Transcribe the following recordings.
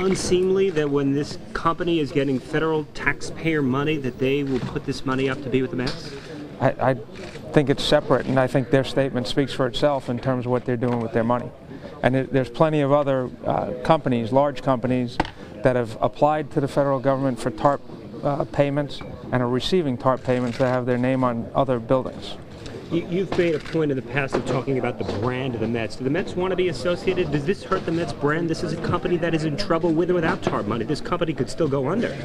unseemly that when this company is getting federal taxpayer money that they will put this money up to be with the Mets? I think it's separate, and I think their statement speaks for itself in terms of what they're doing with their money. And there's plenty of other companies, large companies, that have applied to the federal government for TARP payments and are receiving TARP payments that have their name on other buildings. You've made a point in the past of talking about the brand of the Mets. Do the Mets want to be associated? Does this hurt the Mets brand? This is a company that is in trouble with or without TARP money. This company could still go under.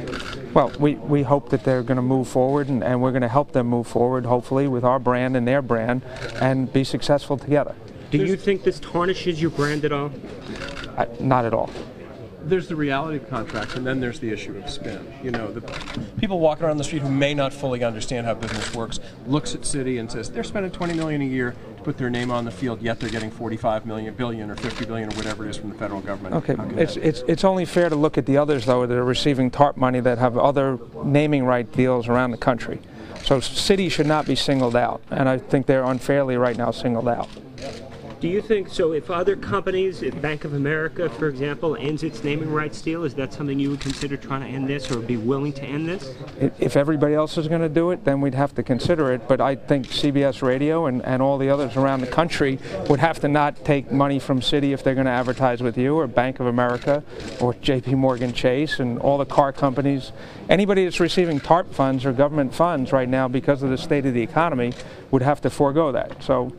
Well, we hope that they're going to move forward, and we're going to help them move forward, hopefully, with our brand and their brand, and be successful together. Do you think this tarnishes your brand at all? Not at all. There's the reality of contracts, and then there's the issue of spin. You know, the people walking around the street who may not fully understand how business works looks at Citi and says they're spending $20 million a year to put their name on the field, yet they're getting $45 billion or $50 billion or whatever it is from the federal government. Okay, it's only fair to look at the others though that are receiving TARP money that have other naming right deals around the country. So Citi should not be singled out, and I think they're unfairly right now singled out. Do you think, so if other companies, if Bank of America, for example, ends its naming rights deal, is that something you would consider trying to end this or be willing to end this? If everybody else is going to do it, then we'd have to consider it, but I think CBS Radio and all the others around the country would have to not take money from Citi if they're going to advertise with you, or Bank of America, or JP Morgan Chase, and all the car companies. Anybody that's receiving TARP funds or government funds right now because of the state of the economy would have to forego that. So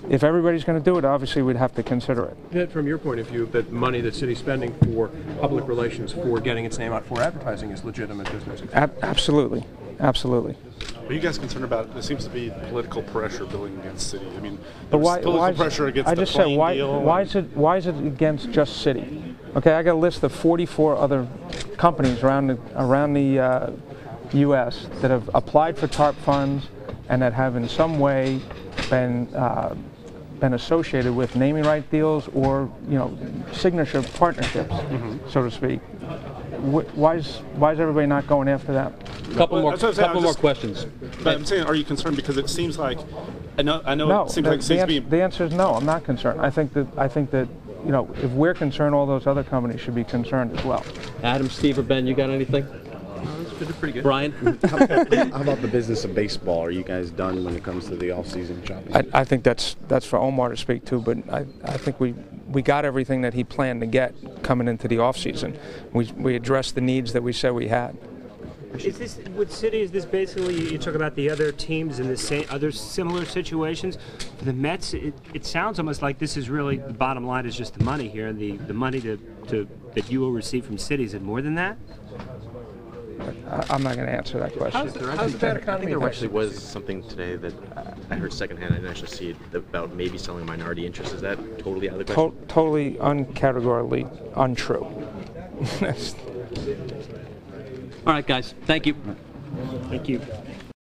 if everybody's going to do it, obviously we'd have to consider it. From your point of view, that money that Citi's spending for public relations, for getting its name out for advertising, is legitimate business. Absolutely. Absolutely. Are you guys concerned about, there seems to be political pressure building against Citi? I mean, But there's political pressure against the plane deal. Why is it against just Citi? Okay, I got a list of 44 other companies around the U.S. that have applied for TARP funds and that have in some way been associated with naming right deals or, you know, signature partnerships, so to speak. Why is everybody not going after that? Couple more questions. But I'm saying, are you concerned because it seems like No, it seems like the answer is no. I'm not concerned. I think that you know, if we're concerned, all those other companies should be concerned as well. Adam, Steve, or Ben, you got anything? It's pretty good. Brian? How about the business of baseball? Are you guys done when it comes to the off-season shopping? I think that's for Omar to speak to, but I think we got everything that he planned to get coming into the off-season. We addressed the needs that we said we had. Is this, with Citi, is this basically, you talk about the other teams in the same, other similar situations? For the Mets, it sounds almost like this is really, the bottom line is just the money here, and the money that you will receive from Citi. Is it more than that? I'm not going to answer that question. How's the bad economy? I think there actually was something today that I heard secondhand. I didn't actually see it, about maybe selling minority interests. Is that totally out of the question? Totally uncategorically untrue. All right, guys. Thank you. Thank you.